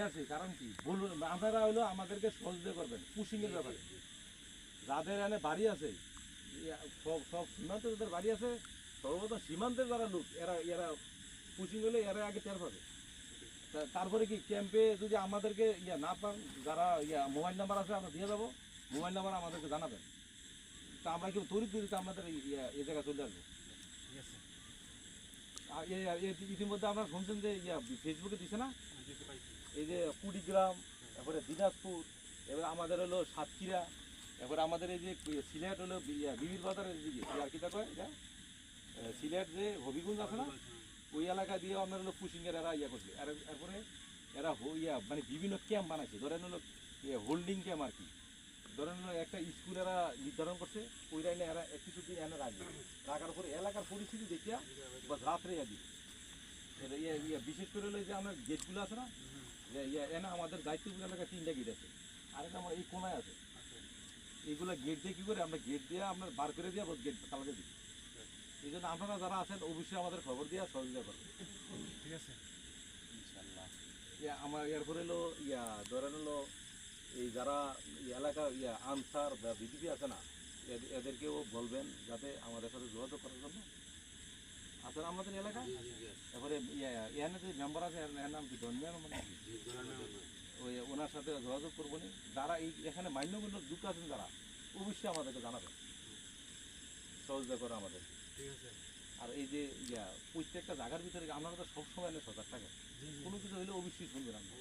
আছে কারণ কি বলুন আপনারা হলো আমাদেরকে সহযোগিতা করবেন পুশিংয়ের ব্যাপারে যাদের এনে বাড়ি আছে সব সব সীমান্তে যাদের বাড়ি আছে সর্বপ্রথম সীমান্তের যারা লোক এরা এরা পুশিং হলে এরা আগে টের পাবে তারপরে কি ক্যাম্পে যদি আমাদেরকে না পান যারা মোবাইল নাম্বার আছে আমরা দিয়ে দেবো মোবাইল নাম্বার আমাদেরকে জানাবেন তা আমরা কি তরিতে আমাদের এই জায়গায় চলে আসবো ঠিক আছে আর ইতিমধ্যে আপনারা শুনছেন যে ফেসবুকে দিছে না এই যে কুড়িগ্রাম তারপরে দিনাজপুর এবারে আমাদের হলো সাতক্ষীরা এরপরে আমাদের এই যে সিলেট হলো বিবির বাজারের দিকে আর কিটা কয় এটা সিলেট যে হবিগঞ্জ আছে না ওই এলাকা দিয়ে আপনার হলো পুশিংয়ের এরা করছে আর এরপরে এরা মানে বিভিন্ন ক্যাম্প বানাইছে ধরেন হলো হোল্ডিং ক্যাম্প আর কি ধরেন হলো একটা স্কুল এরা নির্ধারণ করছে ওই লাইনে এরা কিছু দিন এনে রাখবে রাখার পরে এলাকার পরিস্থিতি দেখিয়া বা রাত্রে দিবে বিশেষ করে হলো যে আমার গেটগুলো আছে না যে এনে আমাদের দায়িত্বগুলো এলাকায় 3টা গেট আছে আর এটা আমার এই কোনায় আছে এইগুলো গেট দিয়ে কী করে আমরা গেট দিয়ে আপনার বার করে দিয়ে গেট তালাতে দিই এই জন্য আপনারা যারা আছেন অবশ্যই আমাদের খবর দিয়ে সহযোগিতা করবেন ঠিক আছে ইনশাল্লাহ আমার এরপরে হলো ধরেন হলো এই যারা এলাকা আনসার বা বিজেপি আছে না এদেরকেও বলবেন যাতে আমাদের সাথে যোগাযোগ করার জন্য আছেন আমাদের এলাকায় এরপরে এখানে যে মেম্বার আছে এর নাম কি ধর্মীয় মানে ওই ওনার সাথে যোগাযোগ করবো নি যারা এই এখানে মান্যগণ্য যুক্ত আছেন যারা অবশ্যই আমাদেরকে জানাবেন সহযোগিতা করে আমাদের ঠিক আছে আর এই যে প্রত্যেকটা জায়গার ভিতরে আপনারা তো সবসময় এনে সজাগ থাকেন কোনো কিছু হইলে অবশ্যই শুনবেন আমরা